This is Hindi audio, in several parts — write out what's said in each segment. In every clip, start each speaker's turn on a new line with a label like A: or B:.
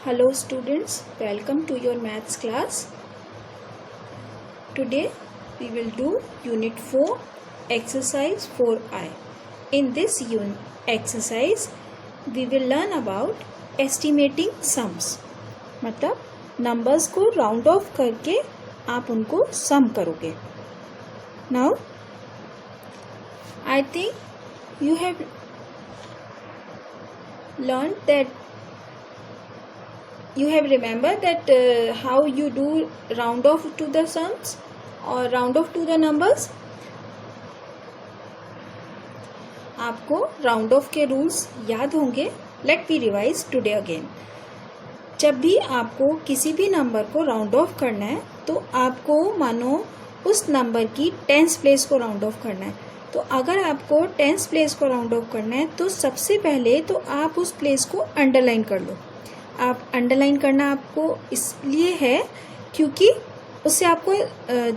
A: Hello students, welcome to your maths class. Today we will do unit 4 exercise 4I. In this exercise we will learn about estimating sums. मतलब numbers को round off करके आप उनको sum करोगे. Now I think you have learned that you have remembered that how you do round off to the sums or round off to the numbers. आपको राउंड ऑफ के रूल्स याद होंगे. Let be revise today again. जब भी आपको किसी भी नंबर को राउंड ऑफ करना है तो आपको मानो उस नंबर की टेंस प्लेस को राउंड ऑफ करना है. तो अगर आपको टेंस प्लेस को राउंड ऑफ करना है तो सबसे पहले तो आप उस प्लेस को अंडरलाइन कर लो. आप अंडरलाइन करना आपको इसलिए है क्योंकि उससे आपको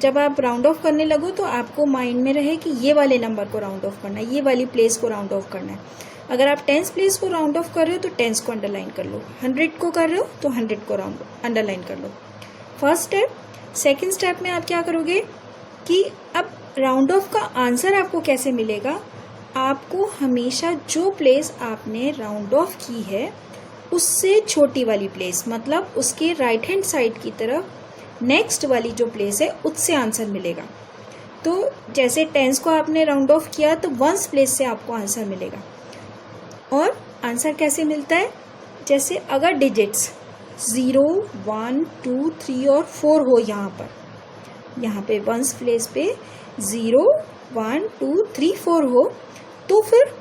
A: जब आप राउंड ऑफ करने लगो तो आपको माइंड में रहे कि ये वाले नंबर को राउंड ऑफ करना है, ये वाली प्लेस को राउंड ऑफ करना है. अगर आप टेंस प्लेस को राउंड ऑफ कर रहे हो तो टेंस को अंडरलाइन कर लो. 100 को कर रहे हो तो 100 को राउंड अंडरलाइन कर लो. First step. सेकेंड स्टेप में आप क्या करोगे कि अब राउंड ऑफ का आंसर आपको कैसे मिलेगा. आपको हमेशा जो प्लेस आपने राउंड ऑफ की है उससे छोटी वाली प्लेस, मतलब उसके राइट हैंड साइड की तरफ नेक्स्ट वाली जो प्लेस है उससे आंसर मिलेगा. तो जैसे टेंस को आपने राउंड ऑफ किया तो वंस प्लेस से आपको आंसर मिलेगा. और आंसर कैसे मिलता है, जैसे अगर डिजिट्स 0, 1, 2, 3 और 4 हो, यहाँ पे वंस प्लेस पे 0, 1, 2, 3, 4 हो, तो फिर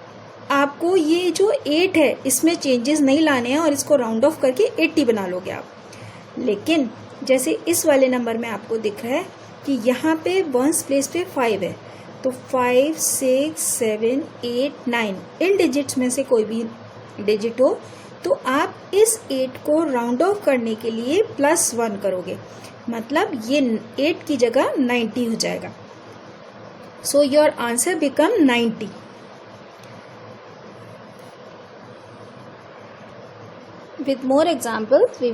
A: आपको ये जो 8 है इसमें चेंजेस नहीं लाने हैं और इसको राउंड ऑफ करके 80 बना लोगे आप. लेकिन जैसे इस वाले नंबर में आपको दिख रहा है कि यहाँ पे वंस प्लेस पे 5 है, तो 5, 6, 7, 8, 9 इन डिजिट्स में से कोई भी डिजिट हो तो आप इस 8 को राउंड ऑफ करने के लिए +1 करोगे. मतलब ये 8 की जगह 90 हो जाएगा. So your answer become 90. With more examples we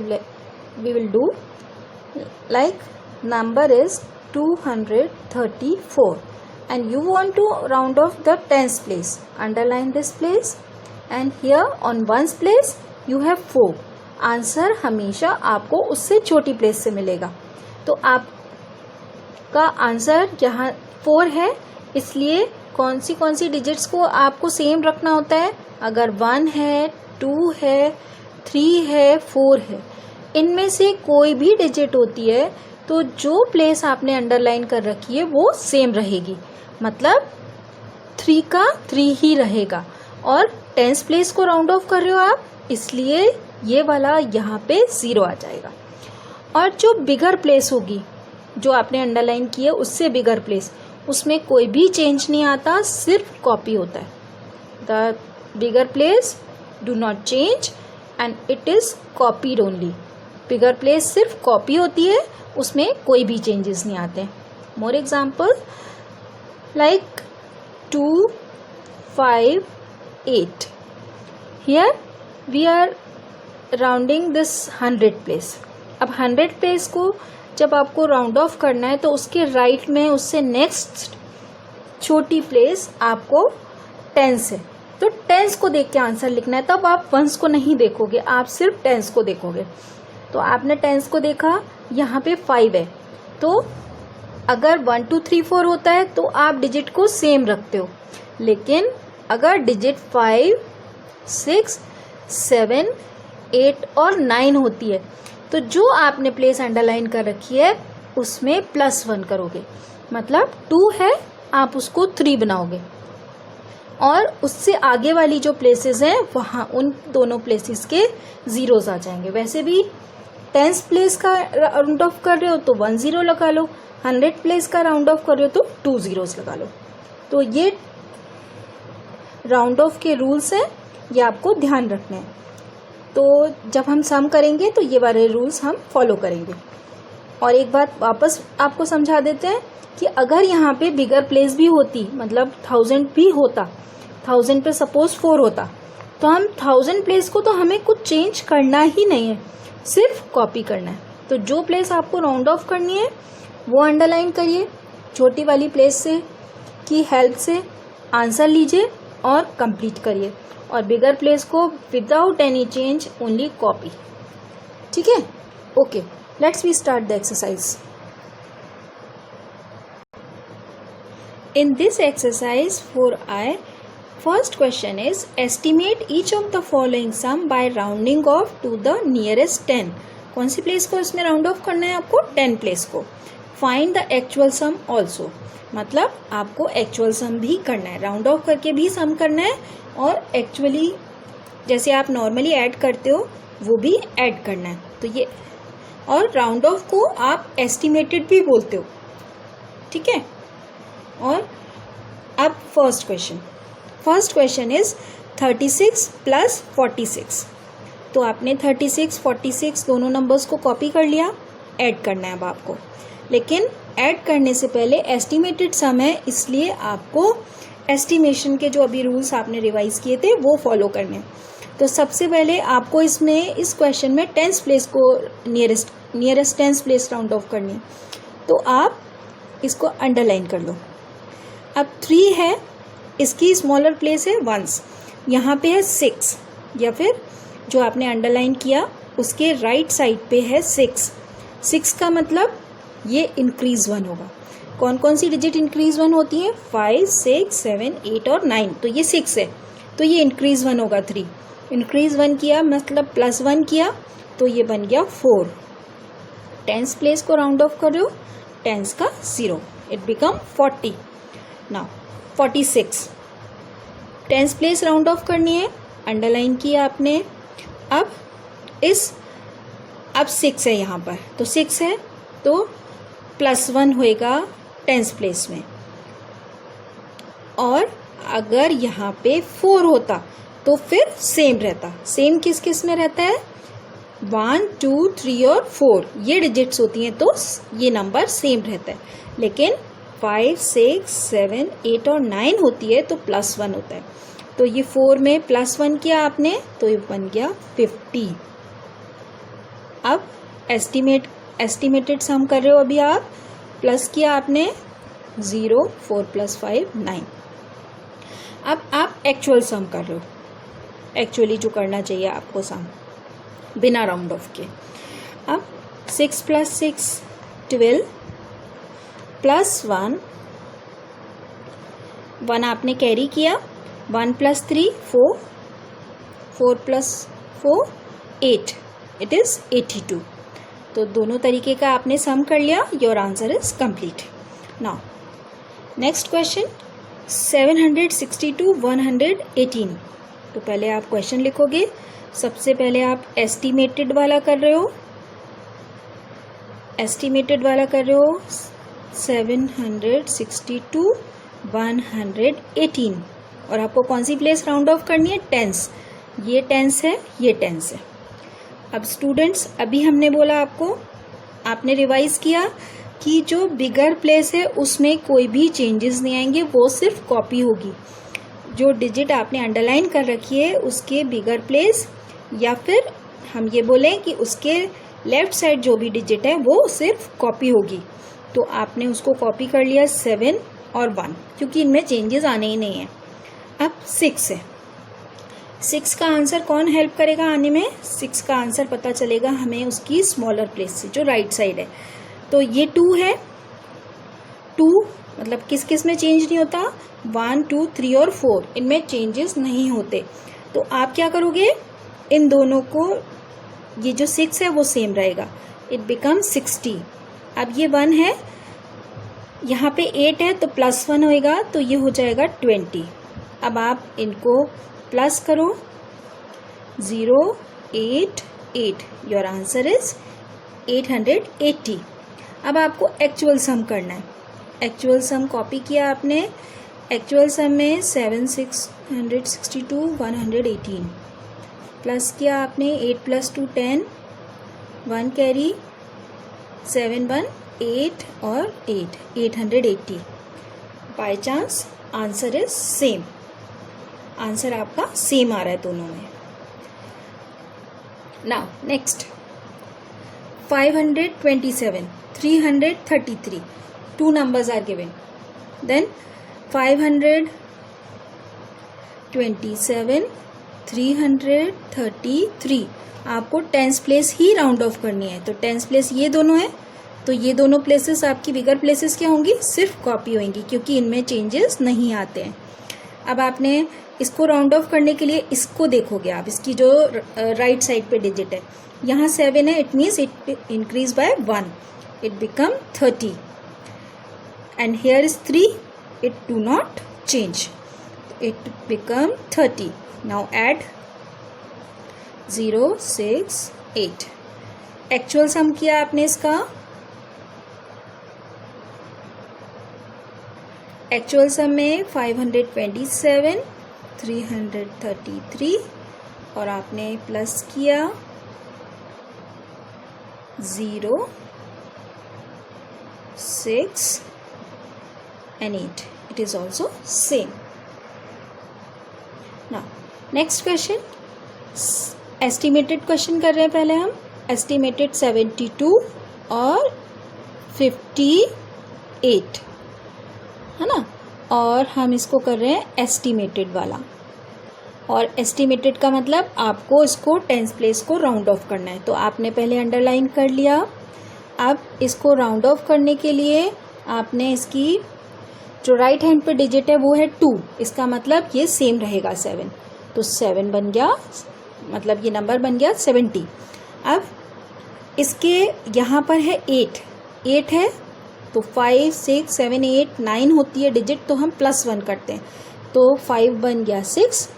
A: will do. Like number is 234 and you want to round off the tens place. Underline this place and here on ones place you have 4. Answer हमेशा आपको उससे छोटी प्लेस से मिलेगा. तो आपका आंसर यहाँ 4 है, इसलिए कौन सी डिजिट्स को आपको सेम रखना होता है. अगर 1 है, 2 है, 3 है, 4 है, इनमें से कोई भी डिजिट होती है तो जो प्लेस आपने अंडरलाइन कर रखी है वो सेम रहेगी. मतलब 3 का 3 ही रहेगा. और टेंस प्लेस को राउंड ऑफ कर रहे हो आप, इसलिए ये वाला यहाँ पे 0 आ जाएगा. और जो बिगर प्लेस होगी जो आपने अंडरलाइन की है उससे बिगर प्लेस, उसमें कोई भी चेंज नहीं आता, सिर्फ कॉपी होता है. The bigger place do not change and it is copied only. Bigger place सिर्फ कॉपी होती है, उसमें कोई भी चेंजेस नहीं आते. More example like 2, 5, 8. Here we are rounding this 100 place. अब 100 प्लेस को जब आपको राउंड ऑफ करना है तो उसके राइट में उससे नेक्स्ट छोटी प्लेस आपको 10 है, तो टेंस को देख के आंसर लिखना है. तब आप वंस को नहीं देखोगे, आप सिर्फ टेंस को देखोगे. तो आपने टेंस को देखा, यहाँ पे 5 है, तो अगर 1, 2, 3, 4 होता है तो आप डिजिट को सेम रखते हो. लेकिन अगर डिजिट 5, 6, 7, 8 और 9 होती है तो जो आपने प्लेस अंडरलाइन कर रखी है उसमें +1 करोगे. मतलब 2 है, आप उसको 3 बनाओगे और उससे आगे वाली जो प्लेसेस हैं वहाँ उन दोनों प्लेसेस के जीरोस आ जाएंगे. वैसे भी टेंस प्लेस का राउंड ऑफ कर रहे हो तो 1 0 लगा लो, 100 प्लेस का राउंड ऑफ कर रहे हो तो 2 zeros लगा लो. तो ये राउंड ऑफ के रूल्स हैं, ये आपको ध्यान रखने हैं. तो जब हम सम करेंगे तो ये वाले रूल्स हम फॉलो करेंगे. और एक बात वापस आपको समझा देते हैं कि अगर यहाँ पे बिगर प्लेस भी होती, मतलब 1000 भी होता, 1000 पे सपोज 4 होता, तो हम 1000 प्लेस को तो हमें कुछ चेंज करना ही नहीं है. सिर्फ कॉपी करना है। तो जो प्लेस आपको राउंड ऑफ करनी है वो अंडरलाइन करिए, छोटी वाली प्लेस से की हेल्प से आंसर लीजिए और कंप्लीट करिए, और बिगर प्लेस को without any change only copy. ठीक है, okay, let's we start the exercise. In this exercise 4I, first question is estimate each of the following sum by rounding off to the nearest 10। कौन सी प्लेस को इसमें राउंड ऑफ करना है आपको? 10 प्लेस को। Find the actual sum also, मतलब आपको एक्चुअल सम भी करना है, राउंड ऑफ करके भी सम करना है और एक्चुअली जैसे आप नॉर्मली ऐड करते हो वो भी ऐड करना है। तो ये, और राउंड ऑफ को आप एस्टिमेटेड भी बोलते हो। ठीक है, और अब फर्स्ट क्वेश्चन इज 36 प्लस 46। तो आपने 36, 46 दोनों नंबर्स को कॉपी कर लिया, ऐड करना है अब आपको। लेकिन ऐड करने से पहले एस्टिमेटेड सम है, इसलिए आपको एस्टिमेशन के जो अभी रूल्स आपने रिवाइज किए थे वो फॉलो करने हैं। तो सबसे पहले आपको इसमें इस क्वेश्चन में टेंस प्लेस को nearest tens place round of करनी है। तो आप इसको अंडरलाइन कर लो। अब 3 है, इसकी स्मॉलर प्लेस है वंस, यहाँ पे है 6, या फिर जो आपने अंडरलाइन किया उसके राइट साइड पे है 6 का मतलब ये इंक्रीज 1 होगा। कौन कौन सी डिजिट इंक्रीज 1 होती है? 5, 6, 7, 8 और 9। तो ये 6 है, तो ये इंक्रीज 1 होगा। 3 इंक्रीज 1 किया मतलब प्लस 1 किया, तो ये बन गया 4। टेंस प्लेस को राउंड ऑफ कर रहे हो, टेंस का 0, it become 40। Now 46 tens place round of करनी है, अंडरलाइन किया आपने। अब 6 है यहाँ पर, तो 6 है तो प्लस 1 होएगा टेंस प्लेस में, और अगर यहाँ पे 4 होता तो फिर सेम रहता। सेम किस किस में रहता है? 1, 2, 3 और 4 ये डिजिट्स होती हैं, तो ये नंबर सेम रहता है। लेकिन 5, 6, 7, 8 और 9 होती है तो प्लस 1 होता है। तो ये 4 में प्लस 1 किया आपने, तो ये बन गया 50। अब एस्टिमेटेड सम कर रहे हो अभी आप, प्लस किया आपने 0, 4 + 5 9। अब आप एक्चुअल सम कर रहे हो, एक्चुअली जो करना चाहिए आपको सम बिना राउंड ऑफ के। अब 6 + 6 12 प्लस 1 आपने कैरी किया, 1 + 3 4, 4 + 4 8, इट इज 82। तो दोनों तरीके का आपने सम कर लिया, your answer is complete. Now next question 762 118। तो पहले आप क्वेश्चन लिखोगे, सबसे पहले आप एस्टिमेटेड वाला कर रहे हो, 762 118, और आपको कौन सी प्लेस राउंड ऑफ करनी है? टेंस। ये टेंस है, ये टेंस है। अब स्टूडेंट्स, अभी हमने बोला आपको, आपने रिवाइज किया कि जो बिगर प्लेस है उसमें कोई भी चेंजेस नहीं आएंगे, वो सिर्फ कॉपी होगी। जो डिजिट आपने अंडरलाइन कर रखी है उसके बिगर प्लेस, या फिर हम ये बोलें कि उसके लेफ्ट साइड जो भी डिजिट है वो सिर्फ कॉपी होगी। तो आपने उसको कॉपी कर लिया 7 और 1, क्योंकि इनमें चेंजेस आने ही नहीं है। अब 6 है, 6 का आंसर कौन हेल्प करेगा आने में? 6 का आंसर पता चलेगा हमें उसकी स्मॉलर प्लेस से, जो राइट साइड है। तो ये 2 है, 2 मतलब किस किस में चेंज नहीं होता? 1, 2, 3 और 4 इनमें चेंजेस नहीं होते। तो आप क्या करोगे, इन दोनों को, ये जो 6 है वो सेम रहेगा, इट बिकम 60। अब ये 1 है, यहाँ पे 8 है तो प्लस 1 होएगा, तो ये हो जाएगा 20। अब आप इनको प्लस करो, 0, 8, 8, योर आंसर इज 880। अब आपको एक्चुअल सम करना है। एक्चुअल सम कॉपी किया आपने, एक्चुअल सम में 762 118 प्लस किया आपने, 8 + 2 10, 1 कैरी, 7 1 8 और 8 880। By chance answer is same, answer आपका सेम आ रहा है दोनों में। Now next 527, 333. Two numbers are given. Then 527, 333. आपको tens place he round of करनी है. तो टेंस प्लेस ये दोनों है, तो ये दोनों प्लेसेस आपकी बिगर प्लेसेस क्या होंगी, सिर्फ कॉपी होंगी, क्योंकि इनमें चेंजेस नहीं आते हैं. अब आपने इसको राउंड ऑफ करने के लिए इसको देखोगे आप, इसकी जो राइट साइड पे डिजिट है, यहाँ 7 है, it means it increase by 1, it become 30. And here is 3, it do not change, it become 30. Now add 0, 6, 8. Actual sum किया आपने इसका, एक्चुअल सम में 527, 333 और आपने प्लस किया 0, 6 and 8. It is also same. Now next question, estimated question कर रहे हैं पहले हम. estimated 72 और 58 है ना, और हम इसको कर रहे हैं एस्टिमेटेड वाला. और एस्टिमेटेड का मतलब आपको इसको टेंस प्लेस को राउंड ऑफ करना है. तो आपने पहले अंडरलाइन कर लिया. अब इसको राउंड ऑफ करने के लिए आपने इसकी जो राइट हैंड पे डिजिट है वो है 2, इसका मतलब ये सेम रहेगा 7. तो 7 बन गया, मतलब ये नंबर बन गया 70. अब इसके यहाँ पर है 8 है, तो 5, 6, 7, 8, 9 होती है डिजिट, तो हम +1 करते हैं. तो 5 बन गया 6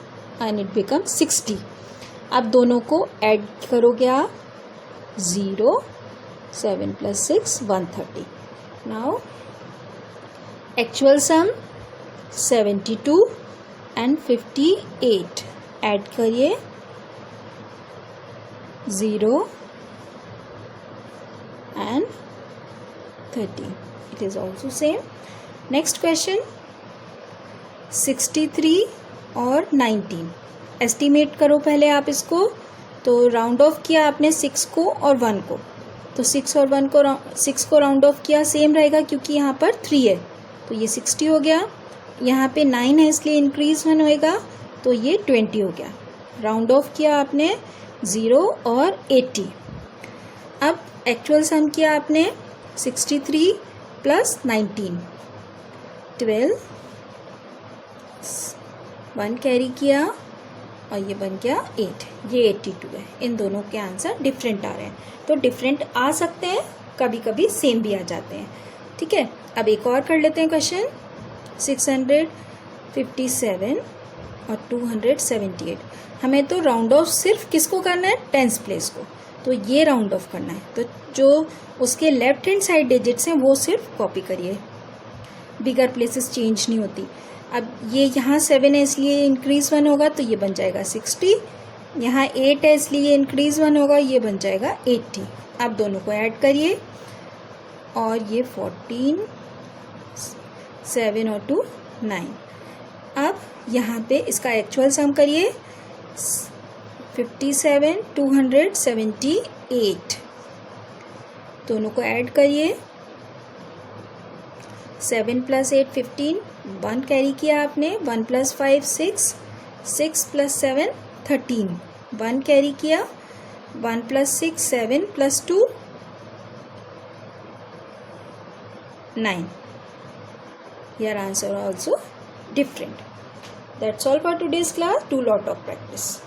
A: एंड इट बिकम 60. अब दोनों को ऐड करोगे आप, 0, 7 + 6, 130. Now actual sum 72 and 58 add करिए, 0 and 30. It is also same. Next question, 63 और 19. एस्टिमेट करो पहले आप इसको. तो राउंड ऑफ किया आपने 6 को और 1 को, तो 6 और 1 को 6 को राउंड ऑफ किया, सेम रहेगा क्योंकि यहाँ पर 3 है, तो ये 60 हो गया. यहाँ पे 9 है इसलिए इंक्रीज 1 होएगा, तो ये 20 हो गया. राउंड ऑफ किया आपने 0 और 80. अब एक्चुअल सम किया आपने 63 + 19, 12, 1 कैरी किया और ये बन गया 8, ये 82 है. इन दोनों के आंसर डिफरेंट आ रहे हैं. तो डिफरेंट आ सकते हैं, कभी कभी सेम भी आ जाते हैं. ठीक है, अब एक और कर लेते हैं क्वेश्चन. 657 और 278. हमें तो राउंड ऑफ सिर्फ किसको करना है, टेंस प्लेस को. तो ये राउंड ऑफ करना है, तो जो उसके लेफ्ट हैंड साइड डिजिट्स हैं वो सिर्फ कॉपी करिए, बिगर प्लेसेस चेंज नहीं होती. अब ये यहाँ 7 है इसलिए इंक्रीज 1 होगा, तो ये बन जाएगा 60. यहाँ 8 है इसलिए इंक्रीज 1 होगा, ये बन जाएगा 80. अब दोनों को ऐड करिए और ये 14, 7 और 2, 9. अब यहाँ पे इसका एक्चुअल सम करिए, 57, 278. दोनों को ऐड करिए, 7 + 8, 15, 1 कैरी किया आपने, 1 + 5, 6, 6 + 7, 13, 1 कैरी किया, 1 + 6, 7 + 2, 9. Your answer also different. That's all for today's class. Do lot of practice.